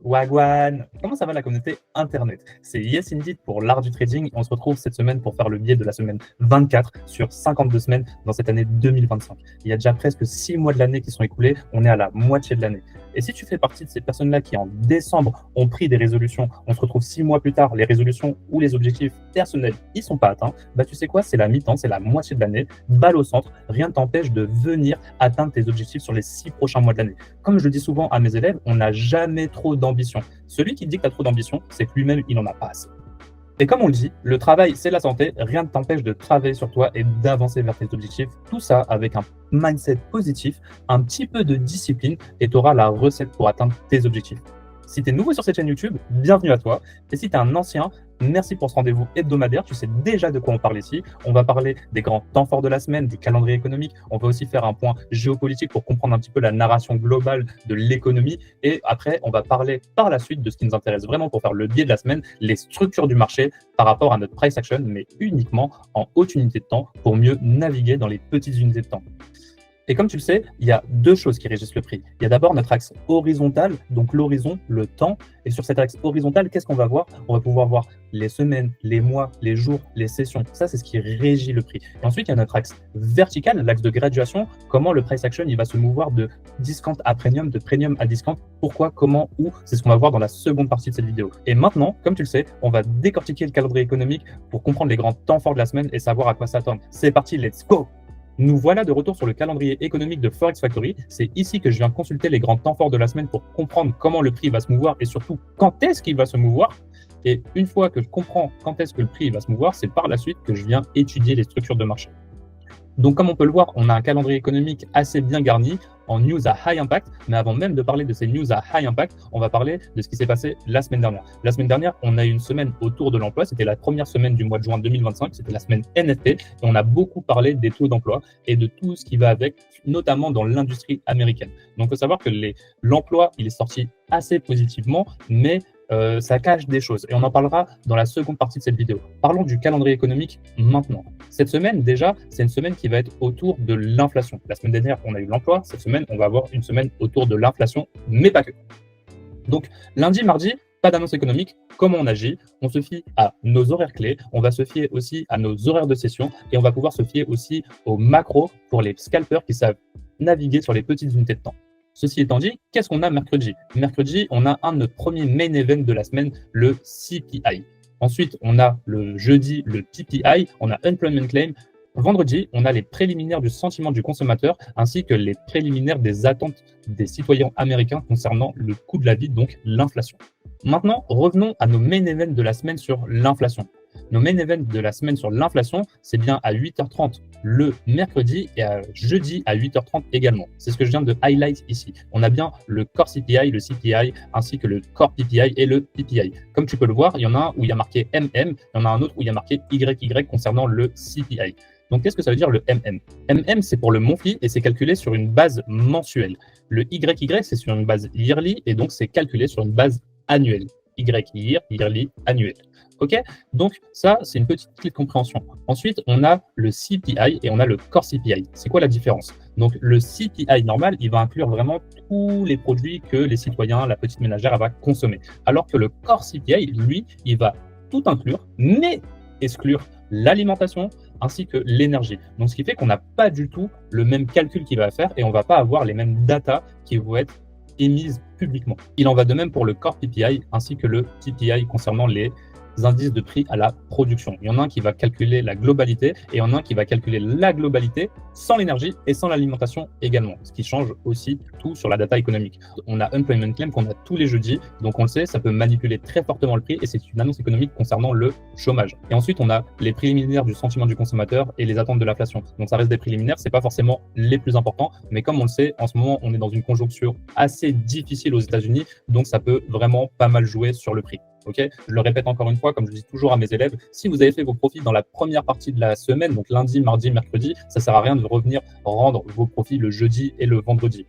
Wagwan! Comment ça va la communauté internet? C'est Yes Indeed pour l'art du trading et on se retrouve cette semaine pour faire le biais de la semaine 24 sur 52 semaines dans cette année 2025. Il y a déjà presque 6 mois de l'année qui sont écoulés, on est à la moitié de l'année. Et si tu fais partie de ces personnes-là qui en décembre ont pris des résolutions, on se retrouve 6 mois plus tard, les résolutions ou les objectifs personnels, ils sont pas atteints, bah tu sais quoi, c'est la mi-temps, c'est la moitié de l'année, balle au centre, rien ne t'empêche de venir atteindre tes objectifs sur les 6 prochains mois de l'année. Comme je le dis souvent à mes élèves, on n'a jamais trop d'ambition. Celui qui dit que tu as trop d'ambition, c'est que lui-même, il n'en a pas assez. Et comme on le dit, le travail, c'est la santé. Rien ne t'empêche de travailler sur toi et d'avancer vers tes objectifs. Tout ça avec un mindset positif, un petit peu de discipline et tu auras la recette pour atteindre tes objectifs. Si tu es nouveau sur cette chaîne YouTube, bienvenue à toi. Et si tu es un ancien, merci pour ce rendez-vous hebdomadaire. Tu sais déjà de quoi on parle ici. On va parler des grands temps forts de la semaine, du calendrier économique. On va aussi faire un point géopolitique pour comprendre un petit peu la narration globale de l'économie. Et après, on va parler par la suite de ce qui nous intéresse vraiment pour faire le biais de la semaine, les structures du marché par rapport à notre price action, mais uniquement en haute unité de temps pour mieux naviguer dans les petites unités de temps. Et comme tu le sais, il y a deux choses qui régissent le prix. Il y a d'abord notre axe horizontal, donc l'horizon, le temps. Et sur cet axe horizontal, qu'est-ce qu'on va voir? On va pouvoir voir les semaines, les mois, les jours, les sessions. Ça, c'est ce qui régit le prix. Et ensuite, il y a notre axe vertical, l'axe de graduation. Comment le price action, il va se mouvoir de discount à premium, de premium à discount. Pourquoi, comment, où? C'est ce qu'on va voir dans la seconde partie de cette vidéo. Et maintenant, comme tu le sais, on va décortiquer le calendrier économique pour comprendre les grands temps forts de la semaine et savoir à quoi s'attendre. C'est parti, let's go! Nous voilà de retour sur le calendrier économique de Forex Factory. C'est ici que je viens consulter les grands temps forts de la semaine pour comprendre comment le prix va se mouvoir et surtout quand est-ce qu'il va se mouvoir. Et une fois que je comprends quand est-ce que le prix va se mouvoir, c'est par la suite que je viens étudier les structures de marché. Donc, comme on peut le voir, on a un calendrier économique assez bien garni en news à high impact. Mais avant même de parler de ces news à high impact, on va parler de ce qui s'est passé la semaine dernière. La semaine dernière, on a eu une semaine autour de l'emploi. C'était la première semaine du mois de juin 2025. C'était la semaine NFP. Et on a beaucoup parlé des taux d'emploi et de tout ce qui va avec, notamment dans l'industrie américaine. Donc, il faut savoir que l'emploi, il est sorti assez positivement, mais ça cache des choses et on en parlera dans la seconde partie de cette vidéo. Parlons du calendrier économique maintenant. Cette semaine, déjà, c'est une semaine qui va être autour de l'inflation. La semaine dernière, on a eu l'emploi. Cette semaine, on va avoir une semaine autour de l'inflation, mais pas que. Donc, lundi, mardi, pas d'annonce économique. Comment on agit? On se fie à nos horaires clés. On va se fier aussi à nos horaires de session et on va pouvoir se fier aussi aux macros pour les scalpers qui savent naviguer sur les petites unités de temps. Ceci étant dit, qu'est-ce qu'on a mercredi? Mercredi, on a un de nos premiers main events de la semaine, le CPI. Ensuite, on a le jeudi, le PPI, on a Unemployment Claim. Vendredi, on a les préliminaires du sentiment du consommateur ainsi que les préliminaires des attentes des citoyens américains concernant le coût de la vie, donc l'inflation. Maintenant, revenons à nos main events de la semaine sur l'inflation. Nos main events de la semaine sur l'inflation, c'est bien à 8h30 le mercredi et à jeudi à 8h30 également. C'est ce que je viens de highlight ici. On a bien le Core CPI, le CPI, ainsi que le Core PPI et le PPI. Comme tu peux le voir, il y en a un où il y a marqué MM, il y en a un autre où il y a marqué YY concernant le CPI. Donc, qu'est-ce que ça veut dire le MM? MM, c'est pour le monthly et c'est calculé sur une base mensuelle. Le YY, c'est sur une base yearly et donc c'est calculé sur une base annuelle. Yearly, annuel. OK? Donc, ça, c'est une petite clé de compréhension. Ensuite, on a le CPI et on a le Core CPI. C'est quoi la différence? Donc, le CPI normal, il va inclure vraiment tous les produits que les citoyens, la petite ménagère, va consommer. Alors que le Core CPI, lui, il va tout inclure, mais exclure l'alimentation ainsi que l'énergie. Donc, ce qui fait qu'on n'a pas du tout le même calcul qu'il va faire et on ne va pas avoir les mêmes datas qui vont être émises publiquement. Il en va de même pour le Core PPI ainsi que le PPI concernant les indices de prix à la production. Il y en a un qui va calculer la globalité et il y en a un qui va calculer la globalité sans l'énergie et sans l'alimentation également, ce qui change aussi tout sur la data économique. On a Unemployment Claim qu'on a tous les jeudis, donc on le sait, ça peut manipuler très fortement le prix et c'est une annonce économique concernant le chômage. Et ensuite, on a les préliminaires du sentiment du consommateur et les attentes de l'inflation. Donc ça reste des préliminaires, c'est pas forcément les plus importants, mais comme on le sait, en ce moment, on est dans une conjoncture assez difficile aux États-Unis, donc ça peut vraiment pas mal jouer sur le prix. Okay, je le répète encore une fois, comme je dis toujours à mes élèves, si vous avez fait vos profits dans la première partie de la semaine, donc lundi, mardi, mercredi, ça ne sert à rien de revenir rendre vos profits le jeudi et le vendredi.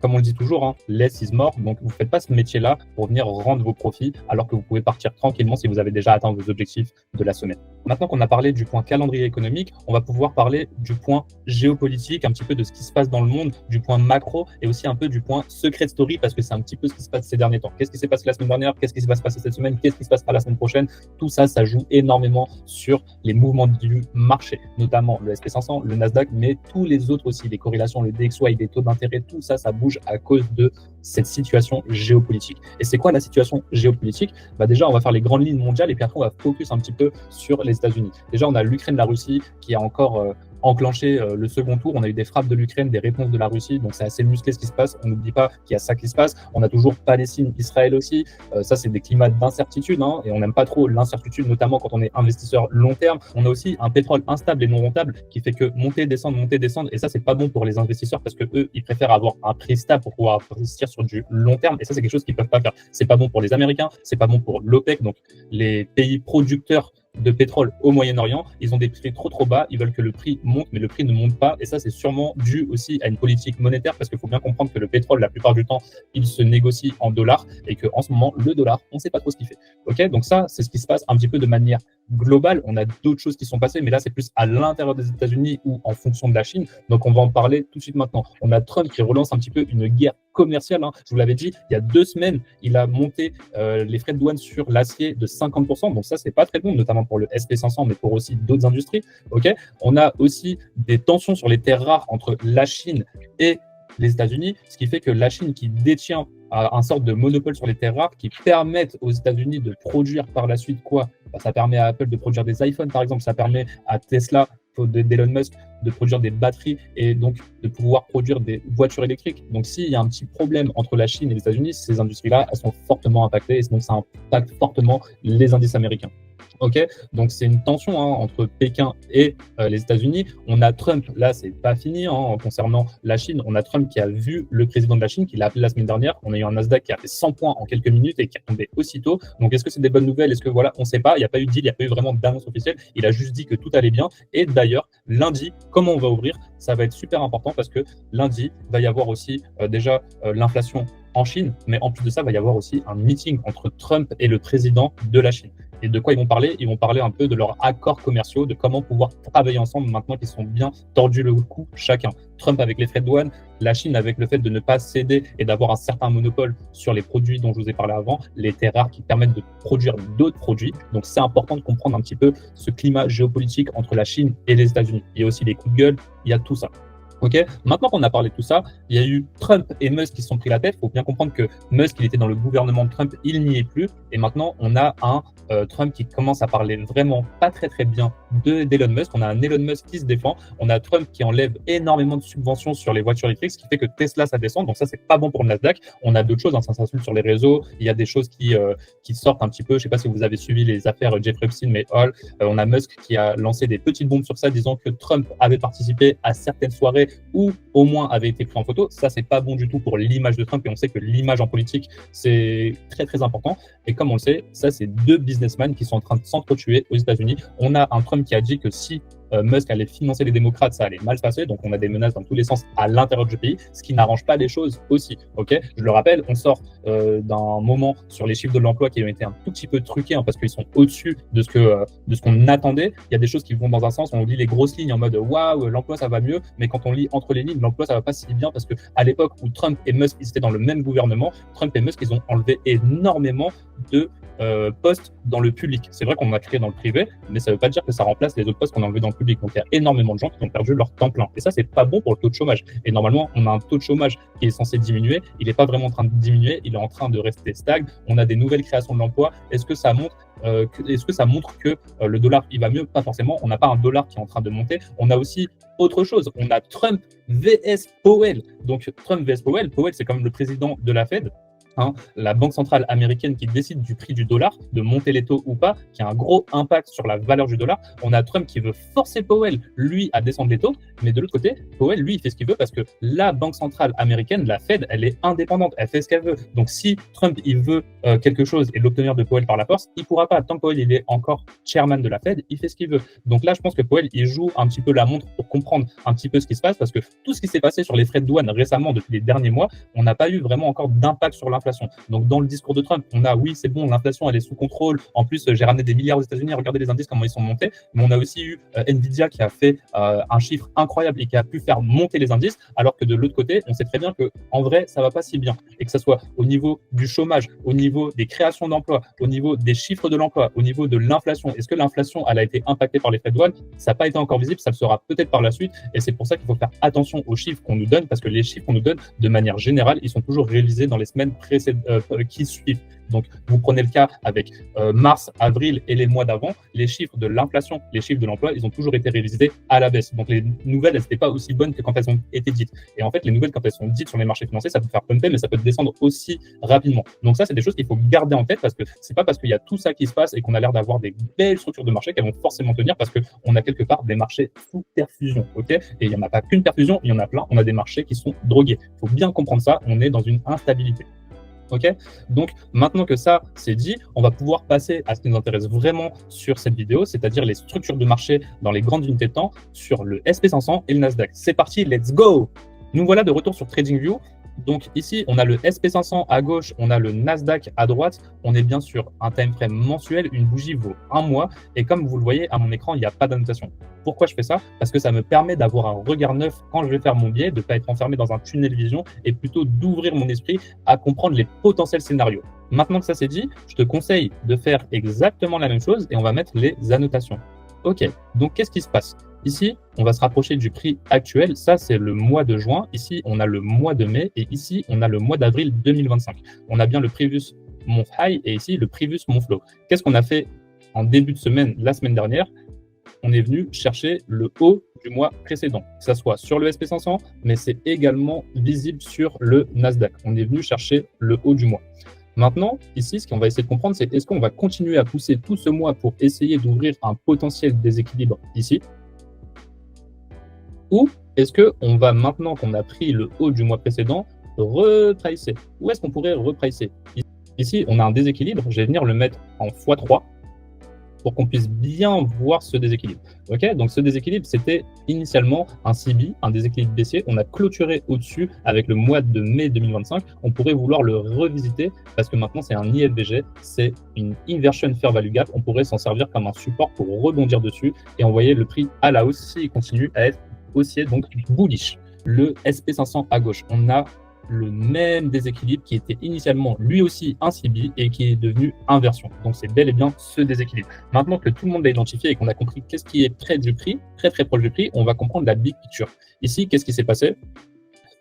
comme on le dit toujours, hein, less is more. Donc, vous ne faites pas ce métier-là pour venir rendre vos profits alors que vous pouvez partir tranquillement si vous avez déjà atteint vos objectifs de la semaine. Maintenant qu'on a parlé du point calendrier économique, on va pouvoir parler du point géopolitique, un petit peu de ce qui se passe dans le monde, du point macro et aussi un peu du point secret story parce que c'est un petit peu ce qui se passe ces derniers temps. Qu'est-ce qui s'est passé la semaine dernière? Qu'est-ce qui va se passer cette semaine? Qu'est-ce qui se passera la semaine prochaine? Tout ça, ça joue énormément sur les mouvements du marché, notamment le SP500, le Nasdaq, mais tous les autres aussi, les corrélations, le DXY, des taux d'intérêt, tout ça, ça bouge à cause de cette situation géopolitique. Et c'est quoi la situation géopolitique? Déjà, on va faire les grandes lignes mondiales et puis après, on va focus un petit peu sur les États-Unis. Déjà, on a l'Ukraine, la Russie qui a encore enclenché le second tour. On a eu des frappes de l'Ukraine, des réponses de la Russie, donc c'est assez musclé ce qui se passe. On n'oublie pas qu'il y a ça qui se passe. On a toujours Palestine, Israël aussi. Ça, c'est des climats d'incertitude et on n'aime pas trop l'incertitude, notamment quand on est investisseur long terme. On a aussi un pétrole instable et non rentable qui fait que monter, descendre, et ça, c'est pas bon pour les investisseurs parce que eux, ils préfèrent avoir un prix stable pour pouvoir investir sur du long terme et ça, c'est quelque chose qu'ils peuvent pas faire. C'est pas bon pour les Américains, c'est pas bon pour l'OPEC, donc les pays producteurs de pétrole au Moyen-Orient, ils ont des prix trop bas, ils veulent que le prix monte, mais le prix ne monte pas, et ça c'est sûrement dû aussi à une politique monétaire, parce qu'il faut bien comprendre que le pétrole, la plupart du temps, il se négocie en dollars, et qu'en ce moment, le dollar, on ne sait pas trop ce qu'il fait. Ok, donc ça, c'est ce qui se passe un petit peu de manière globale. On a d'autres choses qui sont passées, mais là c'est plus à l'intérieur des États-Unis ou en fonction de la Chine, donc on va en parler tout de suite maintenant. On a Trump qui relance un petit peu une guerre commerciale, je vous l'avais dit, il y a 2 semaines, il a monté les frais de douane sur l'acier de 50%, donc ça c'est pas très bon, notamment pour le SP500, mais pour aussi d'autres industries. Ok, on a aussi des tensions sur les terres rares entre la Chine et les États-Unis, ce qui fait que la Chine qui détient un sorte de monopole sur les terres rares qui permettent aux États-Unis de produire par la suite quoi? Ça permet à Apple de produire des iPhones par exemple, ça permet à Tesla d'Elon Musk de produire des batteries et donc de pouvoir produire des voitures électriques. Donc s'il y a un petit problème entre la Chine et les États-Unis, ces industries-là, elles sont fortement impactées et donc ça impacte fortement les indices américains. Ok, donc c'est une tension entre Pékin et les États-Unis. On a Trump, là c'est pas fini concernant la Chine. On a Trump qui a vu le président de la Chine, qui l'a appelé la semaine dernière. On a eu un Nasdaq qui a fait 100 points en quelques minutes et qui est tombé aussitôt. Donc est-ce que c'est des bonnes nouvelles? Est-ce que voilà, on sait pas. Il n'y a pas eu de deal, il n'y a pas eu vraiment d'annonce officielle. Il a juste dit que tout allait bien. Et d'ailleurs, lundi, comment on va ouvrir, ça va être super important parce que lundi va y avoir aussi déjà l'inflation en Chine, mais en plus de ça, il va y avoir aussi un meeting entre Trump et le président de la Chine. Et de quoi ils vont parler? Ils vont parler un peu de leurs accords commerciaux, de comment pouvoir travailler ensemble maintenant qu'ils sont bien tordus le cou chacun. Trump avec les frais de douane, la Chine avec le fait de ne pas céder et d'avoir un certain monopole sur les produits dont je vous ai parlé avant, les terres rares qui permettent de produire d'autres produits. Donc c'est important de comprendre un petit peu ce climat géopolitique entre la Chine et les États-Unis. Il y a aussi les coups de gueule, il y a tout ça. Ok, maintenant qu'on a parlé de tout ça, il y a eu Trump et Musk qui se sont pris la tête. Il faut bien comprendre que Musk, il était dans le gouvernement de Trump, il n'y est plus. Et maintenant, on a un Trump qui commence à parler vraiment pas très bien d'Elon Musk. On a un Elon Musk qui se défend. On a Trump qui enlève énormément de subventions sur les voitures électriques, ce qui fait que Tesla, ça descend. Donc ça, c'est pas bon pour le Nasdaq. On a d'autres choses, ça s'insulte sur les réseaux. Il y a des choses qui sortent un petit peu. Je sais pas si vous avez suivi les affaires Jeffrey Epstein, mais on a Musk qui a lancé des petites bombes sur ça, disant que Trump avait participé à certaines soirées ou au moins avait été pris en photo. Ça, c'est pas bon du tout pour l'image de Trump et on sait que l'image en politique, c'est très important. Et comme on le sait, ça, c'est 2 businessmen qui sont en train de s'entretuer aux États-Unis. On a un Trump qui a dit que si Musk allait financer les démocrates, ça allait mal se passer. Donc, on a des menaces dans tous les sens à l'intérieur du pays, ce qui n'arrange pas les choses aussi. Ok, je le rappelle, on sort d'un moment sur les chiffres de l'emploi qui ont été un tout petit peu truqués parce qu'ils sont au-dessus de ce qu'on attendait. Il y a des choses qui vont dans un sens. On lit les grosses lignes en mode waouh, l'emploi ça va mieux, mais quand on lit entre les lignes, l'emploi ça va pas si bien parce que à l'époque où Trump et Musk ils étaient dans le même gouvernement, Trump et Musk ils ont enlevé énormément de postes dans le public. C'est vrai qu'on a créé dans le privé, mais ça veut pas dire que ça remplace les autres postes qu'on a enlevés dans le public. Donc il y a énormément de gens qui ont perdu leur temps plein. Et ça, c'est pas bon pour le taux de chômage. Et normalement, on a un taux de chômage qui est censé diminuer. Il n'est pas vraiment en train de diminuer, il est en train de rester stagne. On a des nouvelles créations de l'emploi. Est-ce que ça montre que le dollar il va mieux? Pas forcément. On n'a pas un dollar qui est en train de monter. On a aussi autre chose. On a Trump vs Powell. Donc Trump vs Powell. Powell, c'est quand même le président de la Fed. hein, la banque centrale américaine qui décide du prix du dollar, de monter les taux ou pas, qui a un gros impact sur la valeur du dollar. On a Trump qui veut forcer Powell, lui, à descendre les taux, mais de l'autre côté, Powell, lui, il fait ce qu'il veut parce que la banque centrale américaine, la Fed, elle est indépendante, elle fait ce qu'elle veut. Donc si Trump, il veut quelque chose et l'obtenir de Powell par la force, il pourra pas. Tant que Powell, il est encore chairman de la Fed, il fait ce qu'il veut. Donc là, je pense que Powell, il joue un petit peu la montre pour comprendre un petit peu ce qui se passe parce que tout ce qui s'est passé sur les frais de douane récemment depuis les derniers mois, on n'a pas eu vraiment encore d'impact sur l'inflation. Donc dans le discours de Trump, on a oui, c'est bon, l'inflation elle est sous contrôle. En plus, j'ai ramené des milliards aux États-Unis, regardez les indices comment ils sont montés. Mais on a aussi eu Nvidia qui a fait un chiffre incroyable et qui a pu faire monter les indices, alors que de l'autre côté, on sait très bien que en vrai, ça va pas si bien et que ça soit au niveau du chômage, au niveau des créations d'emplois, au niveau des chiffres de l'emploi, au niveau de l'inflation. Est-ce que l'inflation elle a été impactée par les frais de douane? Ça n'a pas été encore visible, ça le sera peut-être par la suite et c'est pour ça qu'il faut faire attention aux chiffres qu'on nous donne parce que les chiffres qu'on nous donne de manière générale, ils sont toujours révisés dans les semaines qui suivent. Donc, vous prenez le cas avec mars, avril et les mois d'avant, les chiffres de l'inflation, les chiffres de l'emploi, ils ont toujours été révisés à la baisse. Donc, les nouvelles, elles n'étaient pas aussi bonnes que quand elles ont été dites. Et en fait, les nouvelles, quand elles sont dites sur les marchés financiers, ça peut faire pumper, mais ça peut descendre aussi rapidement. Donc, ça, c'est des choses qu'il faut garder en tête parce que c'est pas parce qu'il y a tout ça qui se passe et qu'on a l'air d'avoir des belles structures de marché qu'elles vont forcément tenir parce qu'on a quelque part des marchés sous perfusion. Ok? Et il n'y en a pas qu'une perfusion, il y en a plein. On a des marchés qui sont drogués. Il faut bien comprendre ça. On est dans une instabilité. Ok, donc maintenant que ça c'est dit, on va pouvoir passer à ce qui nous intéresse vraiment sur cette vidéo, c'est-à-dire les structures de marché dans les grandes unités de temps sur le SP500 et le Nasdaq. C'est parti, let's go! Nous voilà de retour sur TradingView. Donc ici, on a le SP500 à gauche, on a le Nasdaq à droite. On est bien sur un time frame mensuel, une bougie vaut un mois. Et comme vous le voyez à mon écran, il n'y a pas d'annotation. Pourquoi je fais ça? Parce que ça me permet d'avoir un regard neuf quand je vais faire mon biais, de ne pas être enfermé dans un tunnel vision et plutôt d'ouvrir mon esprit à comprendre les potentiels scénarios. Maintenant que ça c'est dit, je te conseille de faire exactement la même chose et on va mettre les annotations. Ok, donc qu'est-ce qui se passe? Ici, on va se rapprocher du prix actuel. Ça, c'est le mois de juin. Ici, on a le mois de mai. Et ici, on a le mois d'avril 2025. On a bien le previous month high et ici, le previous month low. Qu'est-ce qu'on a fait en début de semaine, la semaine dernière? On est venu chercher le haut du mois précédent, que ça soit sur le SP500, mais c'est également visible sur le Nasdaq. On est venu chercher le haut du mois. Maintenant, ici, ce qu'on va essayer de comprendre, c'est est-ce qu'on va continuer à pousser tout ce mois pour essayer d'ouvrir un potentiel déséquilibre ici? Ou est-ce qu'on va, maintenant qu'on a pris le haut du mois précédent, repricer? Où est-ce qu'on pourrait repricer? Ici, on a un déséquilibre. Je vais venir le mettre en x3 pour qu'on puisse bien voir ce déséquilibre. Okay, donc ce déséquilibre, c'était initialement un CB, un déséquilibre baissier. On a clôturé au-dessus avec le mois de mai 2025. On pourrait vouloir le revisiter parce que maintenant, c'est un IFVG, c'est une Inversion Fair Value Gap. On pourrait s'en servir comme un support pour rebondir dessus et envoyer le prix à la hausse s'il continue à être haussier, donc bullish. Le SP500 à gauche, on a le même déséquilibre qui était initialement lui aussi un CB et qui est devenu inversion. Donc c'est bel et bien ce déséquilibre. Maintenant que tout le monde l'a identifié et qu'on a compris qu'est-ce qui est près du prix, très proche du prix, on va comprendre la big picture. Ici, qu'est-ce qui s'est passé?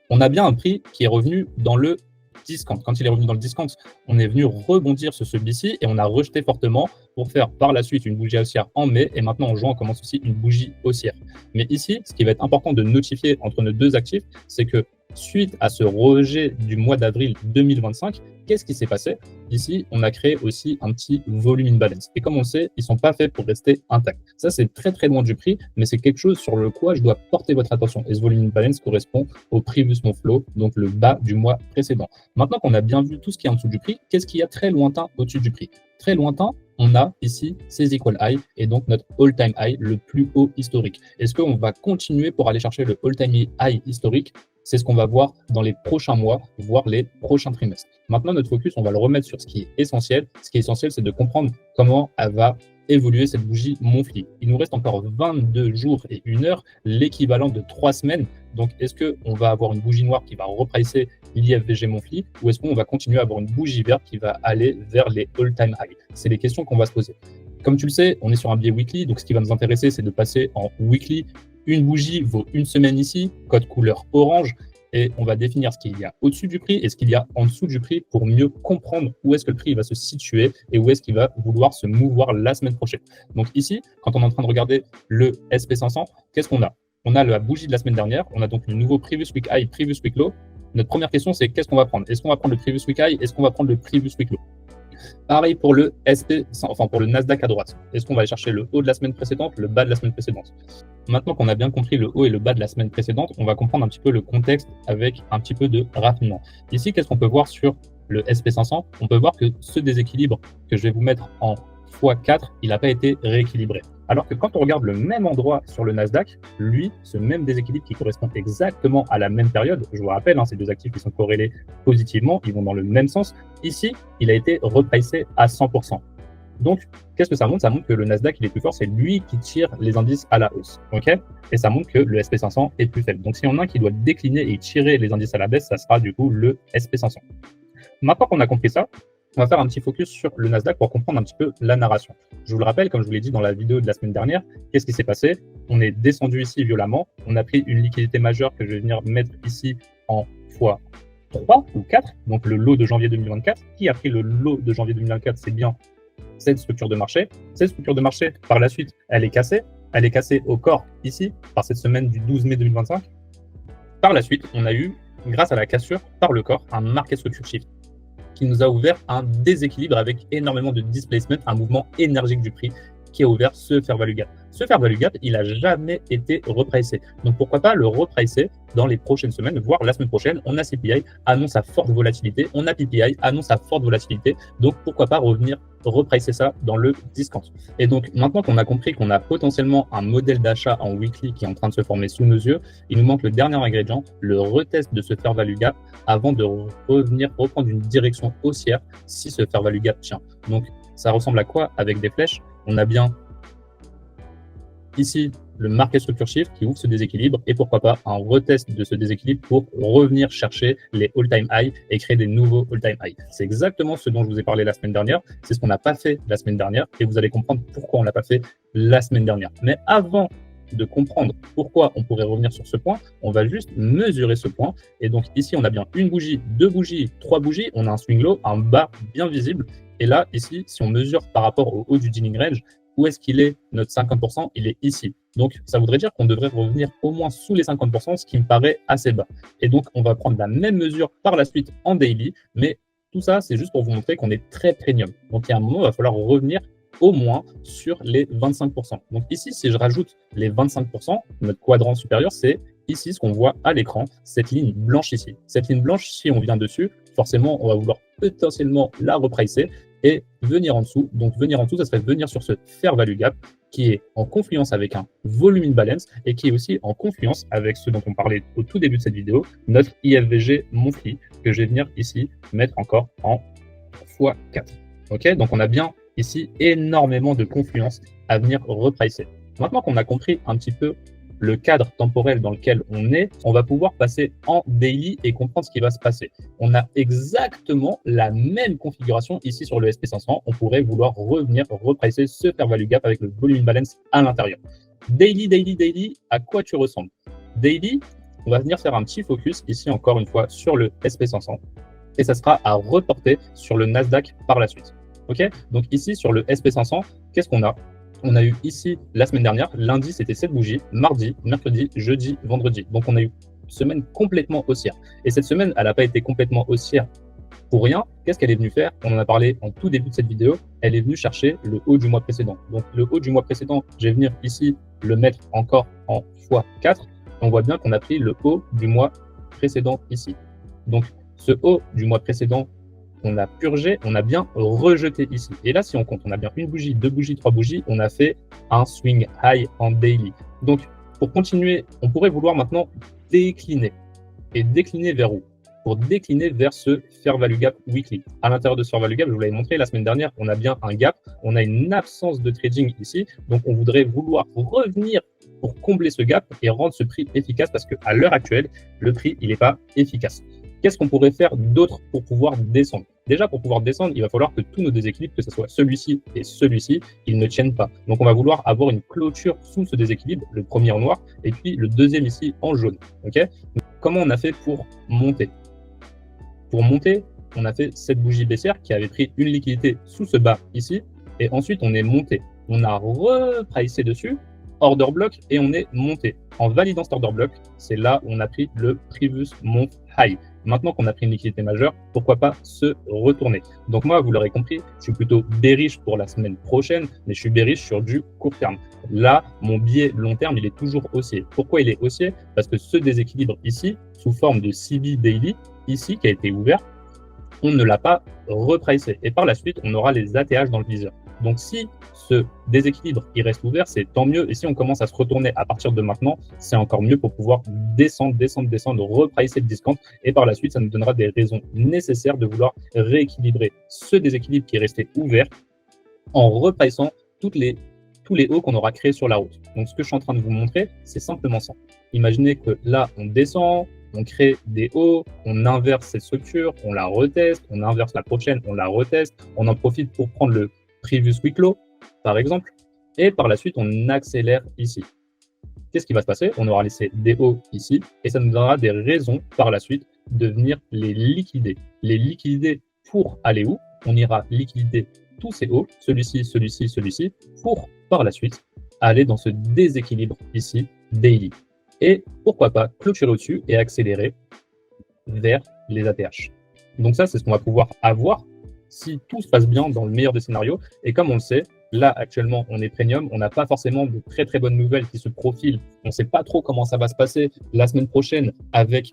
On a bien un prix qui est revenu dans le discount. Quand il est revenu dans le discount, on est venu rebondir sur celui-ci et on a rejeté fortement pour faire par la suite une bougie haussière en mai et maintenant en juin on commence aussi une bougie haussière. Mais ici, ce qui va être important de notifier entre nos deux actifs, c'est que suite à ce rejet du mois d'avril 2025, qu'est-ce qui s'est passé? Ici, on a créé aussi un petit volume imbalance. Et comme on le sait, ils ne sont pas faits pour rester intacts. Ça, c'est très loin du prix, mais c'est quelque chose sur le quoi je dois porter votre attention. Et ce volume imbalance correspond au previous month low, donc le bas du mois précédent. Maintenant qu'on a bien vu tout ce qui est en dessous du prix, qu'est-ce qu'il y a très lointain au-dessus du prix? Très lointain, on a ici ces equal high et donc notre all-time high, le plus haut historique. Est-ce qu'on va continuer pour aller chercher le all-time high historique? C'est ce qu'on va voir dans les prochains mois, voire les prochains trimestres. Maintenant, notre focus, on va le remettre sur ce qui est essentiel. Ce qui est essentiel, c'est de comprendre comment elle va évoluer cette bougie monthly. Il nous reste encore 22 jours et 1 heure, l'équivalent de 3 semaines. Donc, est-ce qu'on va avoir une bougie noire qui va repricer l'IFVG monthly ou est-ce qu'on va continuer à avoir une bougie verte qui va aller vers les all-time high? C'est les questions qu'on va se poser. Comme tu le sais, on est sur un biais weekly, donc ce qui va nous intéresser, c'est de passer en weekly. Une bougie vaut une semaine ici, code couleur orange, et on va définir ce qu'il y a au-dessus du prix et ce qu'il y a en dessous du prix pour mieux comprendre où est-ce que le prix va se situer et où est-ce qu'il va vouloir se mouvoir la semaine prochaine. Donc ici, quand on est en train de regarder le SP500, qu'est-ce qu'on a? On a la bougie de la semaine dernière, on a donc le nouveau previous week high, previous week low. Notre première question, c'est qu'est-ce qu'on va prendre? Est-ce qu'on va prendre le Previous Week High? Est-ce qu'on va prendre le Previous Week Low? Pareil pour le pour le Nasdaq à droite. Est-ce qu'on va aller chercher le haut de la semaine précédente, le bas de la semaine précédente? Maintenant qu'on a bien compris le haut et le bas de la semaine précédente, on va comprendre un petit peu le contexte avec un petit peu de raffinement. Ici, qu'est-ce qu'on peut voir sur le SP500? On peut voir que ce déséquilibre que je vais vous mettre en x4, il n'a pas été rééquilibré. Alors que quand on regarde le même endroit sur le Nasdaq, lui, ce même déséquilibre qui correspond exactement à la même période, je vous rappelle, ces deux actifs qui sont corrélés positivement, ils vont dans le même sens. Ici, il a été repricé à 100%. Donc, qu'est-ce que ça montre? Ça montre que le Nasdaq, il est plus fort, c'est lui qui tire les indices à la hausse. Ok? Et ça montre que le SP500 est plus faible. Donc, s'il y en a un qui doit décliner et tirer les indices à la baisse, ça sera du coup le SP500. Maintenant qu'on a compris ça, on va faire un petit focus sur le Nasdaq pour comprendre un petit peu la narration. Je vous le rappelle, comme je vous l'ai dit dans la vidéo de la semaine dernière, qu'est-ce qui s'est passé? On est descendu ici violemment, on a pris une liquidité majeure que je vais venir mettre ici en x3 ou 4, donc le lot de janvier 2024. Qui a pris le lot de janvier 2024? C'est bien cette structure de marché. Cette structure de marché, par la suite, elle est cassée. Elle est cassée au corps ici, par cette semaine du 12 mai 2025. Par la suite, on a eu, grâce à la cassure par le corps, un market structure shift qui nous a ouvert un déséquilibre avec énormément de displacement, un mouvement énergique du prix qui a ouvert ce fair value gap. Ce fair value gap, il n'a jamais été repricé. Donc pourquoi pas le repricer dans les prochaines semaines, voire la semaine prochaine. On a CPI, annonce à forte volatilité. On a PPI, annonce à forte volatilité. Donc pourquoi pas revenir repricer ça dans le discount. Et donc maintenant qu'on a compris qu'on a potentiellement un modèle d'achat en weekly qui est en train de se former sous nos yeux, il nous manque le dernier ingrédient, le retest de ce fair value gap avant de revenir reprendre une direction haussière si ce fair value gap tient. Donc ça ressemble à quoi avec des flèches? On a bien ici le market structure shift qui ouvre ce déséquilibre et pourquoi pas un retest de ce déséquilibre pour revenir chercher les all-time high et créer des nouveaux all-time high. C'est exactement ce dont je vous ai parlé la semaine dernière. C'est ce qu'on n'a pas fait la semaine dernière et vous allez comprendre pourquoi on l'a pas fait la semaine dernière. Mais avant de comprendre pourquoi on pourrait revenir sur ce point, on va juste mesurer ce point. Et donc ici, on a bien une bougie, deux bougies, trois bougies. On a un swing low, un bas bien visible. Et là, ici, si on mesure par rapport au haut du dealing range, où est-ce qu'il est notre 50%? Il est ici. Donc, ça voudrait dire qu'on devrait revenir au moins sous les 50%, ce qui me paraît assez bas. Et donc, on va prendre la même mesure par la suite en daily, mais tout ça, c'est juste pour vous montrer qu'on est très premium. Donc, il y a un moment, il va falloir revenir au moins sur les 25%. Donc ici, si je rajoute les 25%, notre quadrant supérieur, c'est ici ce qu'on voit à l'écran, cette ligne blanche ici. Cette ligne blanche, si on vient dessus, forcément, on va vouloir potentiellement la repricer et venir en dessous. Donc venir en dessous, ça serait venir sur ce fair value gap qui est en confluence avec un volume imbalance et qui est aussi en confluence avec ce dont on parlait au tout début de cette vidéo, notre IFVG monthly, que je vais venir ici mettre encore en x4. Ok, donc on a bien ici énormément de confluence à venir repricer. Maintenant qu'on a compris un petit peu le cadre temporel dans lequel on est, on va pouvoir passer en daily et comprendre ce qui va se passer. On a exactement la même configuration ici sur le SP500. On pourrait vouloir revenir repricer ce fair value gap avec le volume balance à l'intérieur. Daily, daily, daily, à quoi tu ressembles? Daily, on va venir faire un petit focus ici encore une fois sur le SP500 et ça sera à reporter sur le Nasdaq par la suite. Ok, donc ici sur le SP500, qu'est-ce qu'on a? On a eu ici la semaine dernière, lundi c'était cette bougie, mardi, mercredi, jeudi, vendredi. Donc on a eu une semaine complètement haussière. Et cette semaine, elle n'a pas été complètement haussière pour rien. Qu'est-ce qu'elle est venue faire? On en a parlé en tout début de cette vidéo. Elle est venue chercher le haut du mois précédent. Donc le haut du mois précédent, je vais venir ici le mettre encore en x4. On voit bien qu'on a pris le haut du mois précédent ici. Donc ce haut du mois précédent, on a purgé, on a bien rejeté ici. Et là, si on compte, on a bien une bougie, deux bougies, trois bougies, on a fait un swing high en daily. Donc, pour continuer, on pourrait vouloir maintenant décliner. Et décliner vers où? Pour décliner vers ce fair value gap weekly. À l'intérieur de ce fair value gap, je vous l'avais montré la semaine dernière, on a bien un gap, on a une absence de trading ici. Donc, on voudrait vouloir revenir pour combler ce gap et rendre ce prix efficace parce qu'à l'heure actuelle, le prix, il n'est pas efficace. Qu'est-ce qu'on pourrait faire d'autre pour pouvoir descendre? Déjà, pour pouvoir descendre, il va falloir que tous nos déséquilibres, que ce soit celui-ci et celui-ci, ils ne tiennent pas. Donc, on va vouloir avoir une clôture sous ce déséquilibre, le premier en noir et puis le deuxième ici en jaune. Okay, donc, comment on a fait pour monter? Pour monter, on a fait cette bougie baissière qui avait pris une liquidité sous ce bas ici et ensuite on est monté. On a repricé dessus, order block et on est monté. En validant cet order block, c'est là où on a pris le previous month high. Maintenant qu'on a pris une liquidité majeure, pourquoi pas se retourner? Donc moi, vous l'aurez compris, je suis plutôt bearish pour la semaine prochaine, mais je suis bearish sur du court terme. Là, mon biais long terme, il est toujours haussier. Pourquoi il est haussier? Parce que ce déséquilibre ici, sous forme de CB daily, ici, qui a été ouvert, on ne l'a pas repricé. Et par la suite, on aura les ATH dans le viseur. Donc, si ce déséquilibre il reste ouvert, c'est tant mieux. Et si on commence à se retourner à partir de maintenant, c'est encore mieux pour pouvoir descendre, repricer le discount. Et par la suite, ça nous donnera des raisons nécessaires de vouloir rééquilibrer ce déséquilibre qui est resté ouvert en repricant tous les hauts qu'on aura créés sur la route. Donc, ce que je suis en train de vous montrer, c'est simplement ça. Imaginez que là, on descend, on crée des hauts, on inverse cette structure, on la reteste, on inverse la prochaine, on la reteste, on en profite pour prendre le previous week low, par exemple, et par la suite, on accélère ici. Qu'est-ce qui va se passer? On aura laissé des hauts ici, et ça nous donnera des raisons par la suite de venir les liquider. Les liquider pour aller où? On ira liquider tous ces hauts, celui-ci, celui-ci, celui-ci, pour par la suite aller dans ce déséquilibre ici, daily. Et pourquoi pas clôturer au-dessus et accélérer vers les ATH. Donc ça, c'est ce qu'on va pouvoir avoir si tout se passe bien dans le meilleur des scénarios. Et comme on le sait, là, actuellement, on est premium. On n'a pas forcément de très, très bonnes nouvelles qui se profilent. On ne sait pas trop comment ça va se passer la semaine prochaine avec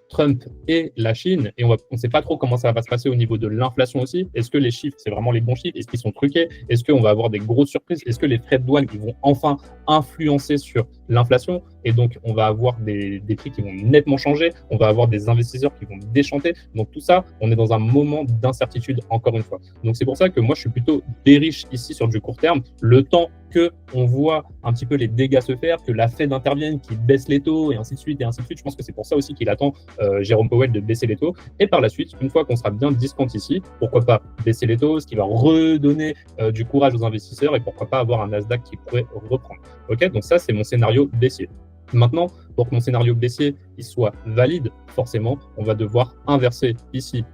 Trump et la Chine. Et on ne sait pas trop comment ça va se passer au niveau de l'inflation aussi. Est-ce que les chiffres, c'est vraiment les bons chiffres? Est-ce qu'ils sont truqués? Est-ce qu'on va avoir des grosses surprises? Est-ce que les frais de douane qui vont enfin influencer sur l'inflation? Et donc, on va avoir des prix qui vont nettement changer. On va avoir des investisseurs qui vont déchanter. Donc, tout ça, on est dans un moment d'incertitude, encore une fois. Donc, c'est pour ça que moi, je suis plutôt bearish ici sur du court terme. Le temps qu'on voit un petit peu les dégâts se faire, que la Fed intervienne, qu'il baisse les taux et ainsi de suite, et ainsi de suite. Je pense que c'est pour ça aussi qu'il attend Jérôme Powell de baisser les taux. Et par la suite, une fois qu'on sera bien discount ici, pourquoi pas baisser les taux, ce qui va redonner du courage aux investisseurs, et pourquoi pas avoir un Nasdaq qui pourrait reprendre. Ok, donc ça, c'est mon scénario baissier. Maintenant, pour que mon scénario baissier il soit valide, forcément, on va devoir inverser ici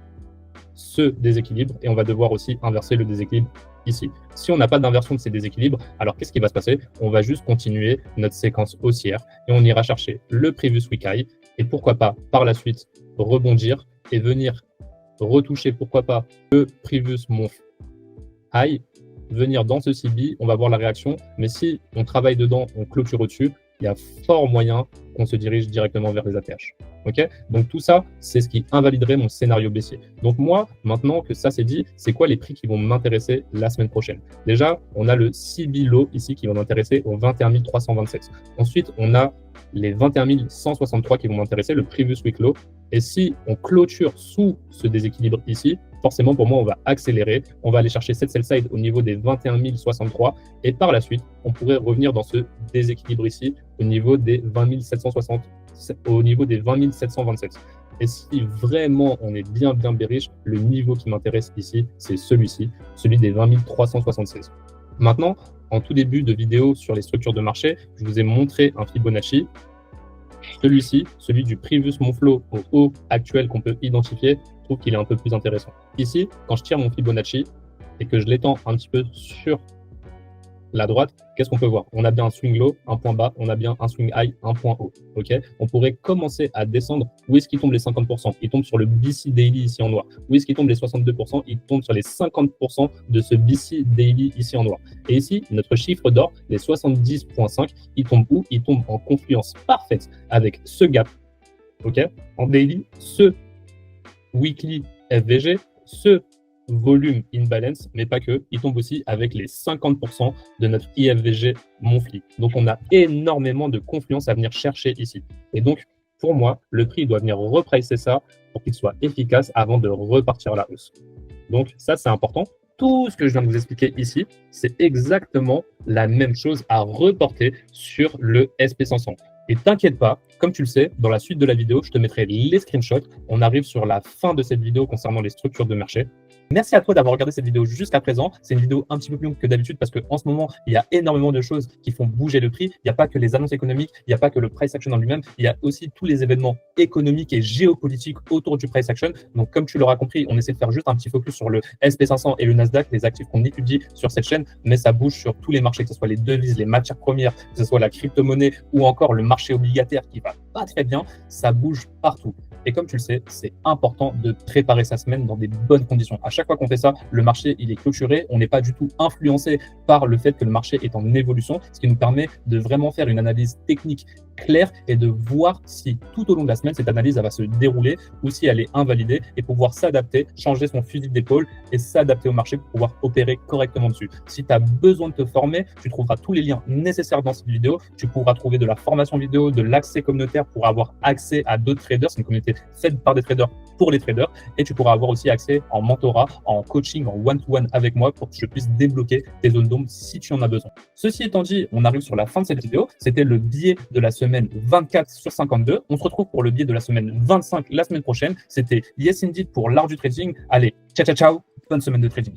ce déséquilibre et on va devoir aussi inverser le déséquilibre ici. Si on n'a pas d'inversion de ces déséquilibres, alors qu'est-ce qui va se passer? On va juste continuer notre séquence haussière et on ira chercher le previous week high et pourquoi pas par la suite rebondir et venir retoucher pourquoi pas le previous month high, venir dans ce CB, on va voir la réaction, mais si on travaille dedans, on clôture au-dessus, il y a fort moyen qu'on se dirige directement vers les ATH. Okay, donc tout ça, c'est ce qui invaliderait mon scénario baissier. Donc moi, maintenant que ça c'est dit, c'est quoi les prix qui vont m'intéresser la semaine prochaine? Déjà, on a le CB low ici qui va m'intéresser au 21 327. Ensuite, on a les 21 163 qui vont m'intéresser, le previous week low. Et si on clôture sous ce déséquilibre ici, forcément pour moi, on va accélérer. On va aller chercher cette sell side au niveau des 21 063. Et par la suite, on pourrait revenir dans ce déséquilibre ici au niveau des 20 760, au niveau des 20 727. Et si vraiment on est bien bearish, le niveau qui m'intéresse ici, c'est celui-ci, celui des 20 376. Maintenant, en tout début de vidéo sur les structures de marché, je vous ai montré un Fibonacci. Celui-ci, celui du previous monflow au haut actuel qu'on peut identifier, je trouve qu'il est un peu plus intéressant. Ici, quand je tire mon Fibonacci et que je l'étends un petit peu sur la droite, qu'est-ce qu'on peut voir? On a bien un swing low, un point bas, on a bien un swing high, un point haut. Okay, on pourrait commencer à descendre. Où est-ce qu'il tombe les 50%? Il tombe sur le BC Daily ici en noir. Où est-ce qu'il tombe les 62%? Il tombe sur les 50% de ce BC Daily ici en noir. Et ici, notre chiffre d'or, les 70.5, il tombe où? Il tombe en confluence parfaite avec ce gap, ok, en daily, ce weekly FVG, ce volume in balance, mais pas que, il tombe aussi avec les 50% de notre IFVG monthly. Donc, on a énormément de confluence à venir chercher ici. Et donc, pour moi, le prix doit venir repricer ça pour qu'il soit efficace avant de repartir à la hausse. Donc, ça, c'est important. Tout ce que je viens de vous expliquer ici, c'est exactement la même chose à reporter sur le SP500. Et t'inquiète pas, comme tu le sais, dans la suite de la vidéo, je te mettrai les screenshots. On arrive sur la fin de cette vidéo concernant les structures de marché. Merci à toi d'avoir regardé cette vidéo jusqu'à présent. C'est une vidéo un petit peu plus longue que d'habitude parce qu'en ce moment, il y a énormément de choses qui font bouger le prix. Il n'y a pas que les annonces économiques, il n'y a pas que le price action en lui-même, il y a aussi tous les événements économiques et géopolitiques autour du price action. Donc, comme tu l'auras compris, on essaie de faire juste un petit focus sur le SP500 et le Nasdaq, les actifs qu'on étudie sur cette chaîne, mais ça bouge sur tous les marchés, que ce soit les devises, les matières premières, que ce soit la crypto-monnaie ou encore le marché obligataire qui va pas très bien, ça bouge partout. Et comme tu le sais, c'est important de préparer sa semaine dans des bonnes conditions. À chaque fois qu'on fait ça, le marché il est clôturé, on n'est pas du tout influencé par le fait que le marché est en évolution, ce qui nous permet de vraiment faire une analyse technique claire et de voir si tout au long de la semaine, cette analyse elle va se dérouler ou si elle est invalidée et pouvoir s'adapter, changer son fusil d'épaule et s'adapter au marché pour pouvoir opérer correctement dessus. Si tu as besoin de te former, tu trouveras tous les liens nécessaires dans cette vidéo. Tu pourras trouver de la formation vidéo, de l'accès communautaire pour avoir accès à d'autres traders. C'est une communauté faite par des traders pour les traders et tu pourras avoir aussi accès en mentorat, en coaching, en one-to-one avec moi pour que je puisse débloquer tes zones d'ombre si tu en as besoin. Ceci étant dit, on arrive sur la fin de cette vidéo. C'était le biais de la semaine 24 sur 52. On se retrouve pour le biais de la semaine 25 la semaine prochaine. C'était Yes Indeed pour l'art du trading. Allez, ciao, ciao, ciao. Bonne semaine de trading.